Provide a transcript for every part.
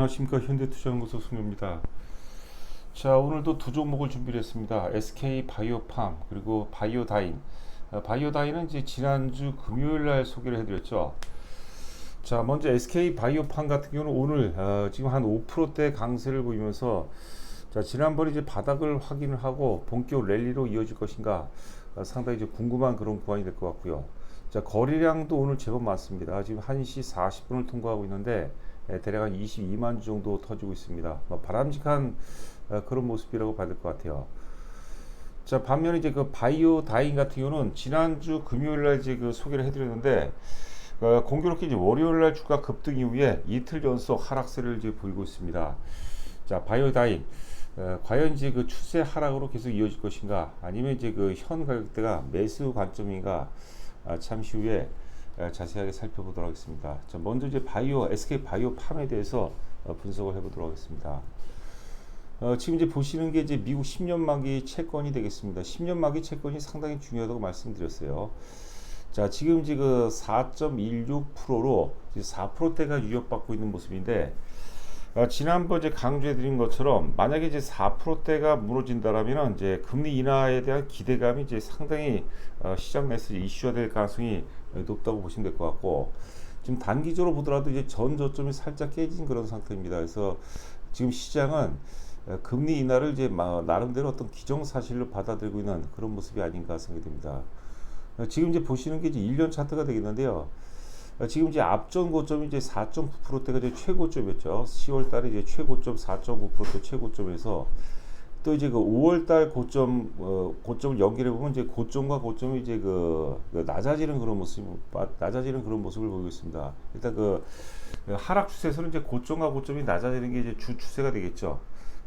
안녕하십니까. 현대투자연구소 송현입니다. 자, 오늘도 두 종목을 준비를 했습니다. SK 바이오팜 그리고 바이오다인. 바이오다인은 이제 지난주 금요일 날 소개를 해드렸죠. 자, 먼저 SK 바이오팜 같은 경우는 오늘 지금 한 5%대 강세를 보이면서, 자, 지난번에 이제 바닥을 확인을 하고 본격 랠리로 이어질 것인가, 상당히 이제 궁금한 그런 구간이 될 것 같고요. 자, 거래량도 오늘 제법 많습니다. 지금 1시 40분을 통과하고 있는데 대략 한 22만 주 정도 터지고 있습니다. 바람직한 그런 모습이라고 봐야 될 것 같아요. 자, 반면에 이제 그 바이오다인 같은 경우는 지난주 금요일 날 이제 그 소개를 해드렸는데, 공교롭게 이제 월요일 날 주가 급등 이후에 이틀 연속 하락세를 이제 보이고 있습니다. 자, 바이오다인, 과연 이제 그 추세 하락으로 계속 이어질 것인가, 아니면 이제 그 현 가격대가 매수 관점인가, 잠시 후에 자세하게 살펴보도록 하겠습니다. 자, 먼저 이제 SK 바이오팜에 대해서 분석을 해보도록 하겠습니다. 지금 이제 보시는 게 이제 미국 10년 만기 채권이 되겠습니다. 10년 만기 채권이 상당히 중요하다고 말씀드렸어요. 자, 지금 이제 그 4.16%로 4%대가 유력받고 있는 모습인데, 지난번 이제 강조해드린 것처럼 만약에 이제 4%대가 무너진다라면 이제 금리 인하에 대한 기대감이 이제 상당히 시장 내에서 이슈화 될 가능성이 높다고 보시면 될 것 같고, 지금 단기적으로 보더라도 이제 전 저점이 살짝 깨진 그런 상태입니다. 그래서 지금 시장은 금리 인하를 이제 나름대로 어떤 기정사실로 받아들이고 있는 그런 모습이 아닌가 생각이 됩니다. 지금 이제 보시는 게 이제 1년 차트가 되겠는데요. 지금 이제 앞전 고점이 이제 4.9%대가 이제 최고점이었죠. 10월 달에 이제 최고점 4.9%대 최고점에서, 또 이제 그 5월 달 고점을 연결해 보면 이제 고점과 고점이 이제 낮아지는 그런 모습을 보이고 있습니다. 일단 그 하락 추세에서는 이제 고점과 고점이 낮아지는 게 이제 주 추세가 되겠죠.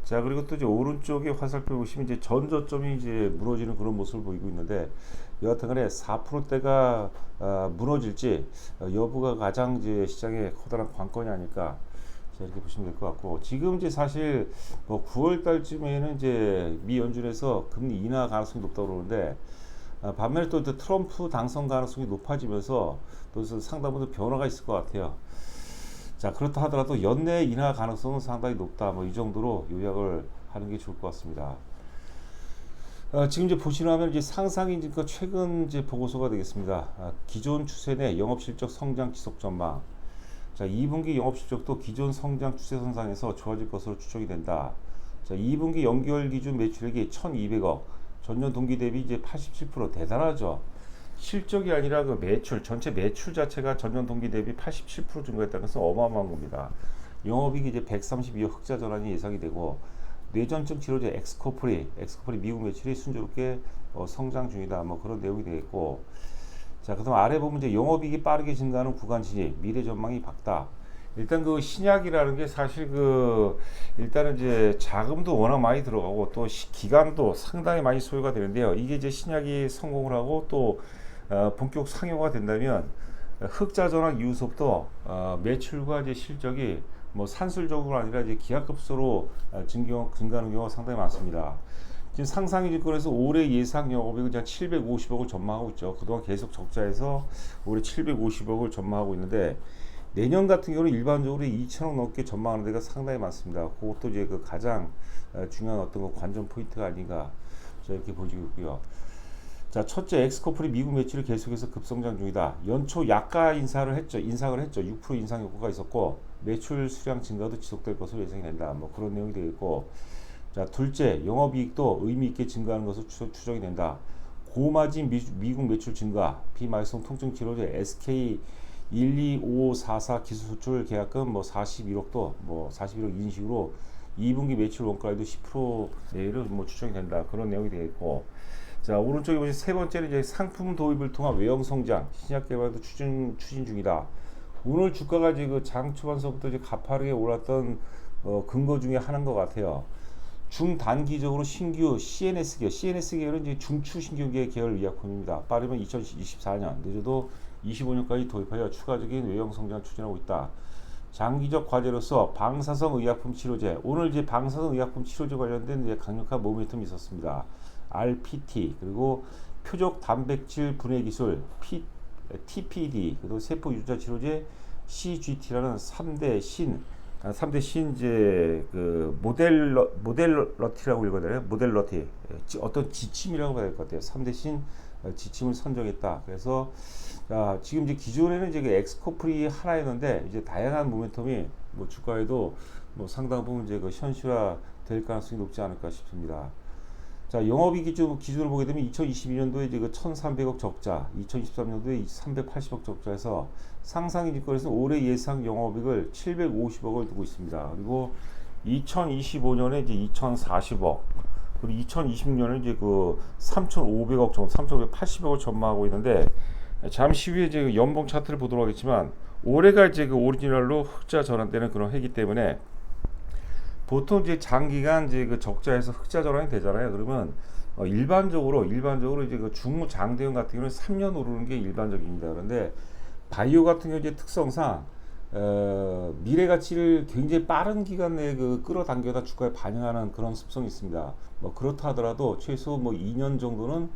자, 그리고 또 이제 오른쪽에 화살표 보시면 이제 전 저점이 이제 무너지는 그런 모습을 보이고 있는데, 여하튼간에 4%대가 무너질지 여부가 가장 이제 시장의 커다란 관건이 아닐까, 이렇게 보시면 될 것 같고, 지금 이제 사실 9월 달쯤에는 이제 미 연준에서 금리 인하 가능성이 높다고 그러는데, 반면에 또 트럼프 당선 가능성이 높아지면서 또 상당 부분 변화가 있을 것 같아요. 자, 그렇다 하더라도 연내 인하 가능성은 상당히 높다. 이 정도로 요약을 하는 게 좋을 것 같습니다. 지금 이제 보시면 이제 상상이 최근 이제 보고서가 되겠습니다. 기존 추세 내 영업실적 성장 지속 전망. 자, 2분기 영업실적도 기존 성장 추세선상에서 좋아질 것으로 추정이 된다. 자, 2분기 연결 기준 매출액이 1,200억, 전년 동기 대비 이제 87% 대단하죠. 실적이 아니라 그 매출, 전체 매출 자체가 전년 동기 대비 87% 증가했다는 것은 어마어마한 겁니다. 영업이익이 이제 132억 흑자 전환이 예상이 되고, 뇌전증 치료제 엑스코프리 미국 매출이 순조롭게 성장 중이다. 그런 내용이 되겠고, 자, 그다음 아래 보면 이제 영업이익이 빠르게 증가하는 구간 진입, 미래 전망이 밝다. 일단 그 신약이라는 게 사실 일단은 이제 자금도 워낙 많이 들어가고 또 기간도 상당히 많이 소요가 되는데요. 이게 이제 신약이 성공을 하고 또 본격 상용화 된다면 흑자 전환 이후부터 매출과 이제 실적이 산술적으로 아니라 이제 기하급수로 증가하는 경우가 상당히 많습니다. 지금 상상이 직권에서 올해 예상 영업이익은 750억을 전망하고 있죠. 그동안 계속 적자해서 올해 750억을 전망하고 있는데, 내년 같은 경우는 일반적으로 2천억 넘게 전망하는 데가 상당히 많습니다. 그것도 이제 가장 중요한 어떤 관전 포인트가 아닌가, 이렇게 보여지고 있고요. 자, 첫째, 엑스코프리 미국 매출이 계속해서 급성장 중이다. 연초 약가 인상을 했죠. 6% 인상 효과가 있었고, 매출 수량 증가도 지속될 것으로 예상이 된다. 그런 내용이 되겠고, 자, 둘째, 영업이익도 의미 있게 증가하는 것으로 추정이 된다. 고마진 미국 매출 증가, 비말성 통증 치료제 SK 125544 기술 수출 계약금 41억도 41억 이런 식으로 2분기 매출 원가에도 10% 내외로 추정이 된다. 그런 내용이 되겠고, 자, 오른쪽에 보시면 세 번째는 이제 상품 도입을 통한 외형 성장, 신약 개발도 추진 중이다. 오늘 주가가 이제 장 초반서부터 이제 가파르게 올랐던 근거 중에 하나인 것 같아요. 중단기적으로 신규 CNS 계열은 이제 중추신경계 계열 의약품입니다. 빠르면 2024년, 늦어도 25년까지 도입하여 추가적인 외형 성장을 추진하고 있다. 장기적 과제로서 방사성 의약품 치료제, 오늘 이제 방사성 의약품 치료제 관련된 이제 강력한 모멘텀이 있었습니다. RPT, 그리고 표적 단백질 분해 기술 TPD, 그리고 세포 유전자 치료제 CGT라는 3대 3대 신 이제 그 모델러티라고 읽어야 모델러티 어떤 지침이라고 봐야 될 것 같아요. 3대 신 지침을 선정했다. 그래서 지금 이제 기존에는 이제 그 엑스코플이 하나였는데 이제 다양한 모멘텀이 뭐 주가에도 뭐 상당 부분 이제 그 현실화 될 가능성이 높지 않을까 싶습니다. 자, 영업이익 기준으로 보게 되면 2022년도에 이제 그 1,300억 적자, 2023년도에 380억 적자에서 상상이 직거래에서 올해 예상 영업이익을 750억을 두고 있습니다. 그리고 2025년에 이제 2,040억, 그리고 2026년에 이제 그 3,500억 정도, 3,580억을 전망하고 있는데 잠시 후에 이제 그 연봉 차트를 보도록 하겠지만 올해가 이제 그 오리지널로 흑자 전환되는 그런 해이기 때문에 보통 이제 장기간 이제 그 적자에서 흑자 전환이 되잖아요. 그러면 일반적으로 이제 그 중장대형 같은 경우는 3년 오르는 게 일반적입니다. 그런데 바이오 같은 경우 이제 특성상 미래 가치를 굉장히 빠른 기간 내에 그 끌어당겨다 주가에 반영하는 그런 습성이 있습니다. 뭐 그렇다 하더라도 최소 뭐 2년 정도는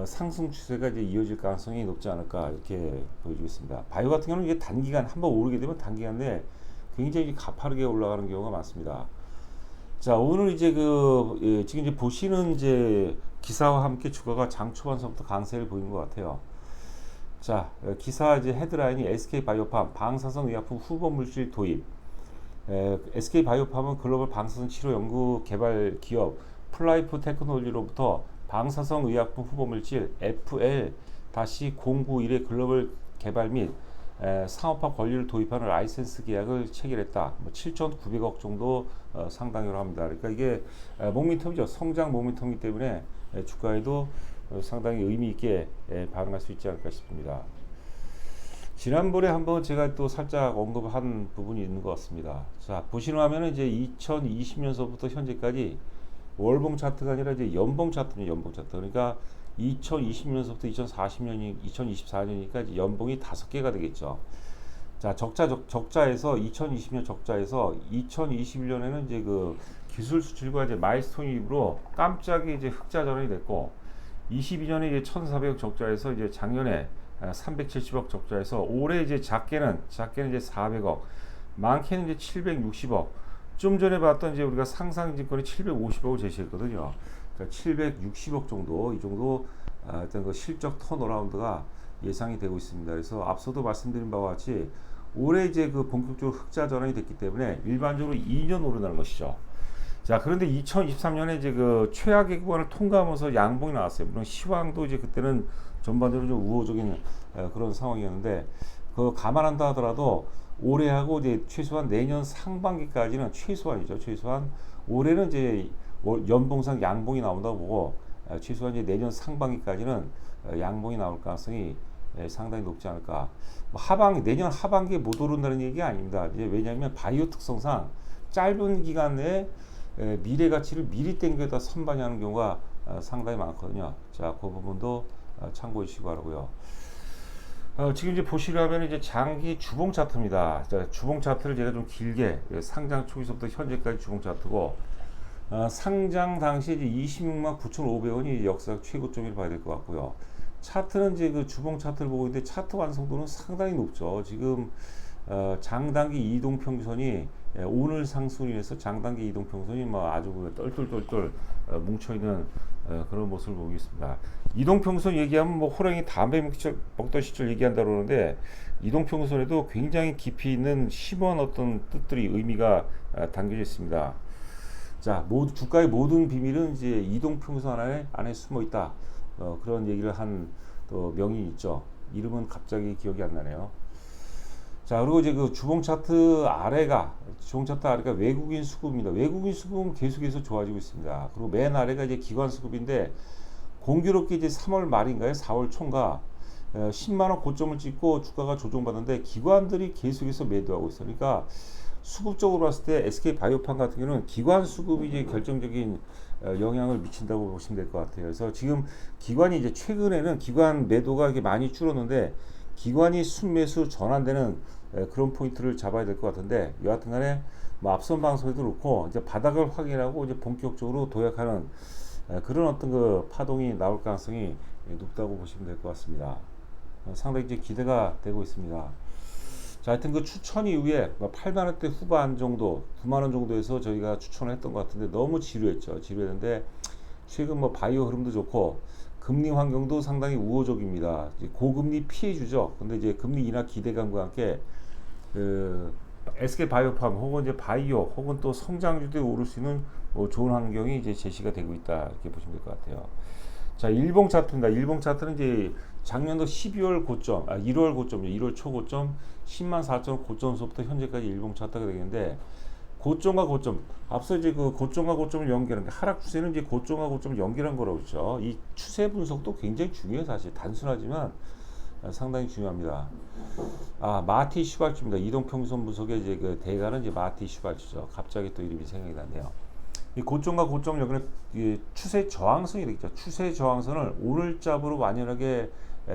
상승 추세가 이제 이어질 가능성이 높지 않을까 이렇게 보여지고 있습니다. 바이오 같은 경우는 이게 단기간 한번 오르게 되면 단기간 내에 굉장히 가파르게 올라가는 경우가 많습니다. 자, 오늘 이제 지금 이제 보시는 이제 기사와 함께 주가가 장 초반서부터 강세를 보이는 것 같아요. 자, 기사 이제 헤드라인이 SK 바이오팜 방사선 의약품 후보 물질 도입. SK 바이오팜은 글로벌 방사선 치료 연구 개발 기업 플라이프 테크놀로지로부터 방사선 의약품 후보 물질 FL-091의 글로벌 개발 및 상업화 권리를 도입하는 라이센스 계약을 체결했다. 뭐 7,900억 정도 상당으로 합니다. 그러니까 이게 모멘텀이죠. 성장 모멘텀이기 때문에 주가에도 상당히 의미 있게 반응할 수 있지 않을까 싶습니다. 지난번에 한번 제가 또 살짝 언급한 부분이 있는 것 같습니다. 자, 보시는 화면은 이제 2020년서부터 현재까지 월봉 차트가 아니라 이제 연봉 차트입니다. 연봉 차트. 그러니까 2020년서부터 2024년이니까 이제 연봉이 5개가 되겠죠. 자, 적자에서 2020년 적자에서 2021년에는 이제 그 기술 수출과 이제 마일스톤 이후로 깜짝이 이제 흑자 전환이 됐고 22년에 이제 1,400억 적자에서 이제 작년에 370억 적자에서 올해 이제 작게는 이제 400억, 많게는 이제 760억. 좀 전에 봤던 이제 우리가 상상증권이 750억을 제시했거든요. 그러니까 760억 정도, 이 정도 어떤 그 실적 턴어라운드가 예상이 되고 있습니다. 그래서 앞서도 말씀드린 바와 같이 올해 이제 그 본격적으로 흑자 전환이 됐기 때문에 일반적으로 2년 오른다는 것이죠. 자, 그런데 2023년에 이제 그 최악의 구간을 통과하면서 양봉이 나왔어요. 물론 시황도 이제 그때는 전반적으로 좀 우호적인 그런 상황이었는데 그 감안한다 하더라도 올해하고 이제 최소한 내년 상반기까지는 최소한이죠. 최소한 올해는 이제 연봉상 양봉이 나온다고 보고 최소한 이제 내년 상반기까지는 양봉이 나올 가능성이 상당히 높지 않을까. 뭐 내년 하반기에 못 오른다는 얘기가 아닙니다. 이제 왜냐하면 바이오 특성상 짧은 기간 내에 미래 가치를 미리 땡겨다 선반영하는 경우가 상당히 많거든요. 자, 그 부분도 참고해 주시기 바라고요. 지금 이제 보시려면 이제 장기 주봉 차트입니다. 자, 주봉 차트를 제가 좀 길게 상장 초기서부터 현재까지 주봉 차트고 상장 당시 이제 26만 9,500원이 역사 최고점이라고 봐야 될 것 같고요. 차트는 이제 그 주봉 차트를 보고 있는데 차트 완성도는 상당히 높죠. 지금 장단기 이동평선이 오늘 상승으로 인해서 장단기 이동평선이 뭐 아주 똘똘똘똘 뭉쳐있는 그런 모습을 보고 있습니다. 이동평선 얘기하면 뭐 호랑이 담배 먹던 시절 얘기한다 그러는데 이동평선에도 굉장히 깊이 있는 심한 어떤 뜻들이 의미가 담겨져 있습니다. 자, 주가의 모든 비밀은 이제 이동평선 안에 숨어 있다. 그런 얘기를 한 또 명인이 있죠. 이름은 갑자기 기억이 안 나네요. 자, 그리고 이제 그 주봉 차트 아래가 외국인 수급입니다. 외국인 수급은 계속해서 좋아지고 있습니다. 그리고 맨 아래가 이제 기관 수급인데 공교롭게 이제 3월 말인가요? 4월 초인가 10만 원 고점을 찍고 주가가 조정받는데 기관들이 계속해서 매도하고 있어요. 그러니까 수급적으로 봤을 때 SK 바이오팜 같은 경우는 기관 수급이 이제 결정적인 영향을 미친다고 보시면 될 것 같아요. 그래서 지금 기관이 이제 최근에는 기관 매도가 이렇게 많이 줄었는데 기관이 순매수 전환되는 그런 포인트를 잡아야 될 것 같은데 여하튼간에 뭐 앞선 방송에도 그렇고 이제 바닥을 확인하고 이제 본격적으로 도약하는 그런 어떤 그 파동이 나올 가능성이 높다고 보시면 될 것 같습니다. 상당히 이제 기대가 되고 있습니다. 자, 하여튼 그 추천 이후에 8만 원대 후반 정도, 9만 원 정도에서 저희가 추천을 했던 것 같은데 너무 지루했죠. 지루했는데 최근 뭐 바이오 흐름도 좋고 금리 환경도 상당히 우호적입니다. 이제 고금리 피해주죠. 근데 이제 금리 인하 기대감과 함께 그 SK 바이오팜 혹은 이제 바이오 혹은 또 성장주들이 오를 수 있는 뭐 좋은 환경이 이제 제시가 되고 있다 이렇게 보시면 될 것 같아요. 자, 일봉 차트입니다. 일봉 차트는 이제 작년도 12월 고점, 1월 고점, 1월 초고점 10만 4천 고점서부터 현재까지 일봉 차트가 되겠는데 고점과 고점, 앞서 이제 그 고점과 고점을 연결한 게 하락 추세는 이제 고점과 고점을 연결한 거라고 그랬죠. 이 추세 분석도 굉장히 중요해요. 사실 단순하지만 상당히 중요합니다. 마티 슈발츠입니다. 이동평선 분석의 이제 그 대가는 이제 마티 슈발츠죠. 갑자기 또 이름이 생각이 나네요. 이 고점과 고점 연결의 이 추세 저항선이 되겠죠. 추세 저항선을 오늘잡으로 완연하게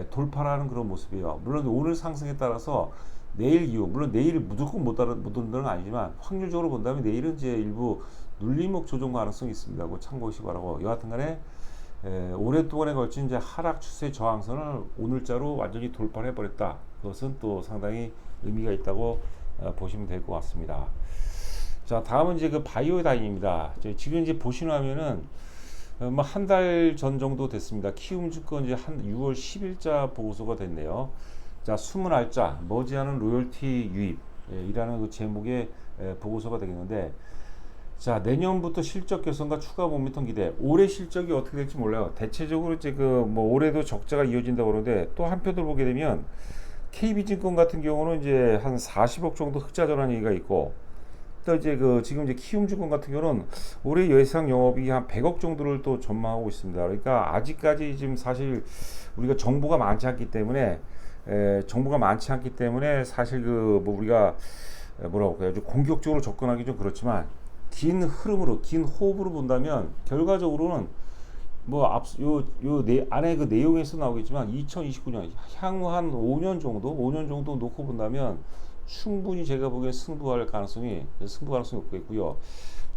돌파하는 그런 모습이에요. 물론 오늘 상승에 따라서 내일 이후, 물론 내일 무조건 못 오는 건 아니지만 확률적으로 본다면 내일은 이제 일부 눌림목 조정 가능성이 있습니다. 그거 참고하시기 바라고. 여하튼간에 오랫동안에 걸친 이제 하락 추세 저항선을 오늘자로 완전히 돌파를 해버렸다. 그것은 또 상당히 의미가 있다고 보시면 될 것 같습니다. 자, 다음은 이제 그 바이오다인입니다. 지금 이제 보시면은 뭐 한 달 전 정도 됐습니다. 키움 주권 이제 한 6월 10일자 보고서가 됐네요. 자, 20알짜 머지않은 로열티 유입이라는 그 제목의 보고서가 되겠는데, 자, 내년부터 실적 개선과 추가 모멘텀 기대. 올해 실적이 어떻게 될지 몰라요. 대체적으로 이제 그 뭐 올해도 적자가 이어진다고 그러는데 또 한편으로 보게 되면 KB증권 같은 경우는 이제 한 40억 정도 흑자 전환 얘기가 있고, 또 이제 그 지금 이제 키움증권 같은 경우는 올해 예상 영업이 한 100억 정도를 또 전망하고 있습니다. 그러니까 아직까지 지금 사실 우리가 정보가 많지 않기 때문에 사실 그 뭐 우리가 뭐라고 할까요? 좀 공격적으로 접근하기 좀 그렇지만 긴 흐름으로 긴 호흡으로 본다면 결과적으로는 뭐 안에 그 내용에서 나오겠지만 2029년 향후 한 5년 정도 놓고 본다면 충분히 제가 보기엔 승부 가능성이 높겠고요.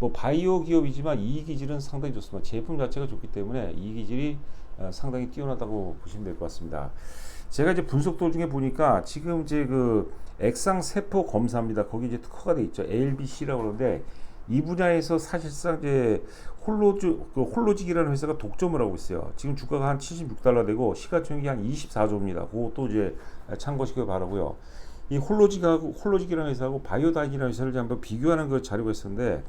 뭐 바이오 기업이지만 이익 기질은 상당히 좋습니다. 제품 자체가 좋기 때문에 이익 기질이 상당히 뛰어나다고 보시면 될 것 같습니다. 제가 이제 분석도 중에 보니까 지금 이제 그 액상 세포 검사입니다. 거기 이제 특허가 돼 있죠. ALBC라고 그러는데 이 분야에서 사실상 이제 홀로직이라는 회사가 독점을 하고 있어요. 지금 주가가 한 76달러 되고 시가총액이 한 24조입니다. 그것도 이제 참고하시길 바라고요. 이 홀로직이라는 회사하고 바이오다인이라는 회사를 한번 비교하는 그 자료가 있었는데,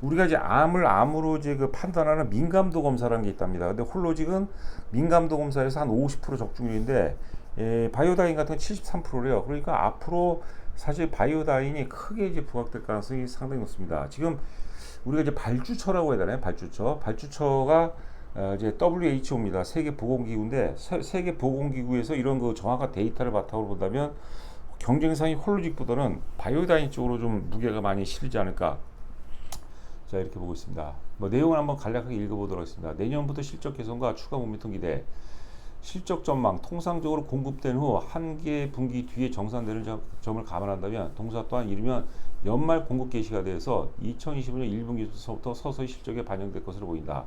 우리가 이제 암으로 이제 그 판단하는 민감도 검사라는 게 있답니다. 근데 홀로직은 민감도 검사에서 한 50% 적중률인데, 바이오다인 같은 건 73%래요. 그러니까 앞으로 사실 바이오다인이 크게 이제 부각될 가능성이 상당히 높습니다. 지금 우리가 이제 발주처라고 해야 되나요? 발주처가 이제 WHO입니다. 세계보건기구인데 세계보건기구에서 이런 그 정확한 데이터를 바탕으로 본다면 경쟁상이 홀로직보다는 바이오다인 쪽으로 좀 무게가 많이 실리지 않을까. 자, 이렇게 보고 있습니다. 뭐 내용을 한번 간략하게 읽어보도록 하겠습니다. 내년부터 실적 개선과 추가 모멘텀 기대. 실적 전망. 통상적으로 공급된 후 한 개 분기 뒤에 정산되는 점을 감안한다면 동사 또한 이르면 연말 공급 개시가 돼서 2025년 1분기부터 서서히 실적에 반영될 것으로 보인다.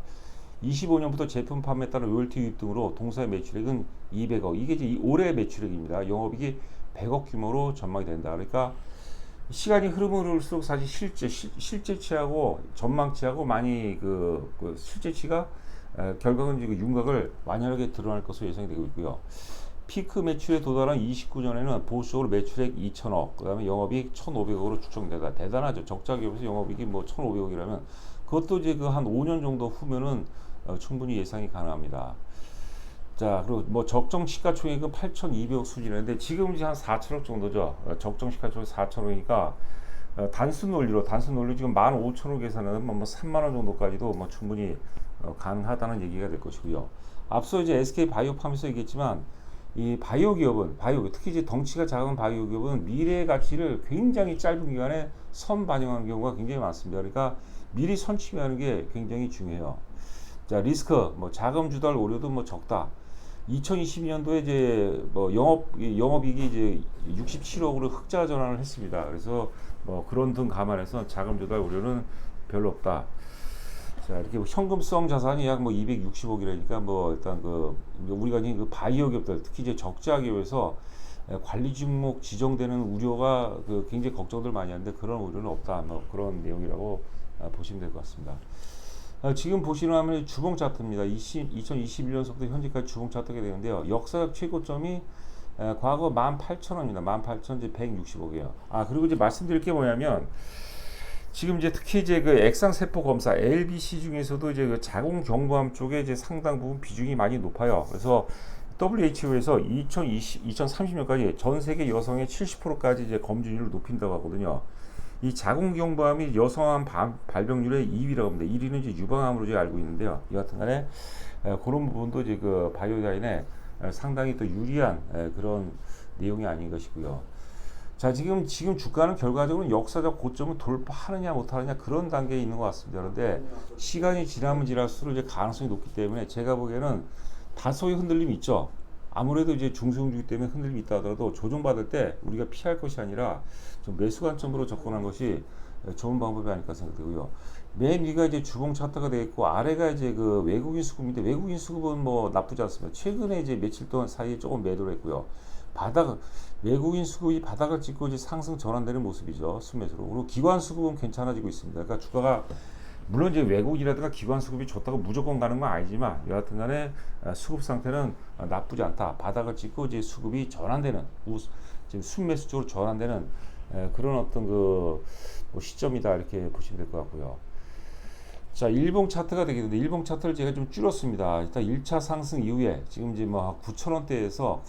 25년부터 제품 판매에 따른 로열티 유입 등으로 동사의 매출액은 200억. 이게 이제 올해 매출액입니다. 영업이익이 100억 규모로 전망이 된다. 그러니까 시간이 흐를수록 사실 실제치하고 전망치하고 많이 그 실제치가 결과는 윤곽을 완연하게 드러날 것으로 예상이 되고 있고요. 피크 매출에 도달한 29년에는 보수적으로 매출액 2천억, 그 다음에 영업이익 1,500억으로 추정되다. 대단하죠. 적자 기업에서 영업이익이 뭐 1,500억이라면 그것도 이제 그 한 5년 정도 후면은 충분히 예상이 가능합니다. 자, 그리고 뭐 적정 시가총액은 8,200억 수준인데 지금 이제 한 4천억 정도죠. 적정 시가총액 4천억이니까 단순 논리로 지금 15,000원 계산하면 뭐 3만 원 정도까지도 뭐 충분히 가능하다는 얘기가 될 것이고요. 앞서 이제 SK 바이오팜에서 얘기했지만 이 바이오 기업은 특히 이제 덩치가 작은 바이오 기업은 미래의 가치를 굉장히 짧은 기간에 선반영하는 경우가 굉장히 많습니다. 그러니까 미리 선취하는 게 굉장히 중요해요. 자, 리스크, 뭐 자금 주달 우려도 뭐 적다. 2022년도에 이제 뭐 영업이익이 이제 67억으로 흑자 전환을 했습니다. 그래서 뭐 그런 등 감안해서 자금 조달 우려는 별로 없다. 자, 이렇게 현금성 자산이 약 뭐 260억이라니까 뭐 일단 그 우리가 그 바이오 기업들 특히 이제 적자 기업에서 관리 종목 지정되는 우려가 굉장히 걱정들 많이 하는데 그런 우려는 없다. 뭐 그런 내용이라고 보시면 될 것 같습니다. 지금 보시면 주봉 차트입니다. 2021년서부터 현재까지 주봉 차트가 되는데요. 역사적 최고점이 과거 18,000원입니다. 18,160억이에요. 그리고 이제 말씀드릴 게 뭐냐면 지금 이제 특히 이제 그 액상세포 검사 LBC 중에서도 이제 그 자궁 경부암 쪽에 이제 상당 부분 비중이 많이 높아요. 그래서 WHO에서 2030년까지 전 세계 여성의 70%까지 이제 검진율을 높인다고 하거든요. 이 자궁 경부암이 여성암 발병률의 2위라고 합니다. 1위는 이제 유방암으로 이제 알고 있는데요. 여하튼간에 그런 부분도 이제 그 바이오다인에 상당히 또 유리한 그런 내용이 아닌 것이고요. 자, 지금 주가는 결과적으로 역사적 고점을 돌파하느냐 못하느냐 그런 단계에 있는 것 같습니다. 그런데 시간이 지나면 지날수록 이제 가능성이 높기 때문에 제가 보기에는 다소의 흔들림이 있죠. 아무래도 이제 중소형주기 때문에 흔들림이 있다 하더라도 조정받을 때 우리가 피할 것이 아니라 좀 매수 관점으로 접근한 것이 좋은 방법이 아닐까 생각되고요. 맨 위가 이제 주봉 차트가 되어 있고 아래가 이제 그 외국인 수급인데 외국인 수급은 뭐 나쁘지 않습니다. 최근에 이제 며칠 동안 사이에 조금 매도를 했고요. 외국인 수급이 바닥을 찍고 이제 상승 전환되는 모습이죠. 순매수로. 그리고 기관 수급은 괜찮아지고 있습니다. 그러니까 주가가 물론 이제 외국이라든가 기관 수급이 좋다고 무조건 가는 건 아니지만 여하튼간에 수급 상태는 나쁘지 않다. 바닥을 찍고 이제 수급이 전환되는 지금 순매수 쪽으로 전환되는 그런 어떤 뭐 시점이다 이렇게 보시면 될 것 같고요. 자, 일봉 차트가 되겠는데 일봉 차트를 제가 좀 줄였습니다. 일단 1차 상승 이후에 지금 이제 뭐 9,000원대에서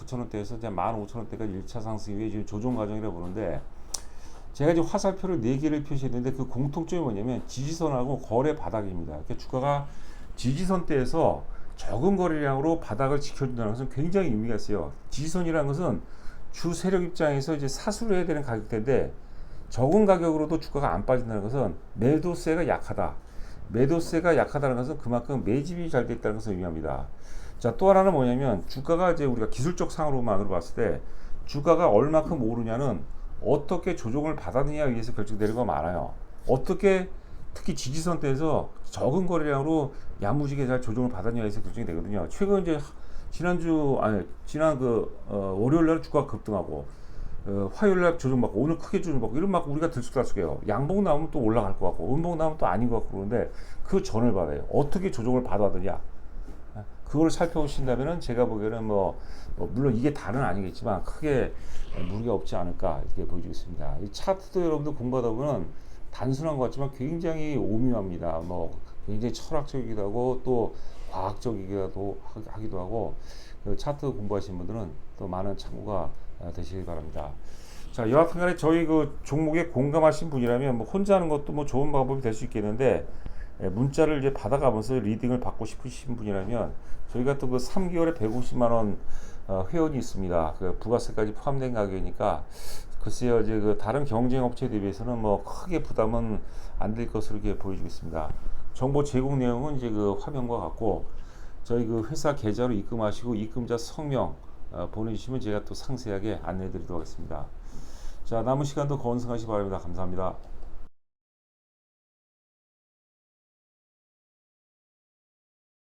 이제 15,000원대까지 1차 상승 이후에 지금 조정 과정이라고 보는데 제가 이제 화살표를 4개를 표시했는데 그 공통점이 뭐냐면 지지선하고 거래 바닥입니다. 그러니까 주가가 지지선대에서 적은 거래량으로 바닥을 지켜준다는 것은 굉장히 의미가 있어요. 지지선이라는 것은 주 세력 입장에서 이제 사수를 해야 되는 가격대인데 적은 가격으로도 주가가 안 빠진다는 것은 매도세가 약하다. 매도세가 약하다는 것은 그만큼 매집이 잘 됐다는 것을 의미합니다. 자, 또 하나는 뭐냐면 주가가 이제 우리가 기술적 상으로만으로 봤을 때 주가가 얼마큼 오르냐는 어떻게 조정을 받았느냐에 의해서 결정되는 거 많아요. 어떻게 특히 지지선대에서 적은 거래량으로 야무지게 잘 조정을 받았냐에 의해서 결정이 되거든요. 최근 이제 지난 월요일 날 주가가 급등하고 화요일 날 조정받고 오늘 크게 조정받고 이런 막 우리가 들쑥날쑥해요. 양봉 나오면 또 올라갈 것 같고 음봉 나오면 또 아닌 것 같고 그런데 그 전을 받아요. 어떻게 조정을 받았느냐 그걸 살펴보신다면은 제가 보기에는 물론 이게 다는 아니겠지만 크게 무리가 없지 않을까 이렇게 보여주겠습니다. 이 차트도 여러분들 공부하다 보면 단순한 것 같지만 굉장히 오묘합니다. 굉장히 철학적이기도 하고 또 과학적이기도 하고 그 차트 공부하시는 분들은 또 많은 참고가 되시길 바랍니다. 자, 여하튼간에 저희 그 종목에 공감하신 분이라면 혼자 하는 것도 좋은 방법이 될 수 있겠는데 문자를 이제 받아가면서 리딩을 받고 싶으신 분이라면 저희가 또 그 3개월에 150만 원 회원이 있습니다. 그 부가세까지 포함된 가격이니까 글쎄요 이제 그 다른 경쟁 업체에 대비해서는 크게 부담은 안 될 것으로 이렇게 보여주겠습니다. 정보 제공 내용은 이제 그 화면과 같고 저희 그 회사 계좌로 입금하시고 입금자 성명 보내주시면 제가 또 상세하게 안내해 드리도록 하겠습니다. 자, 남은 시간도 건승하시기 바랍니다. 감사합니다.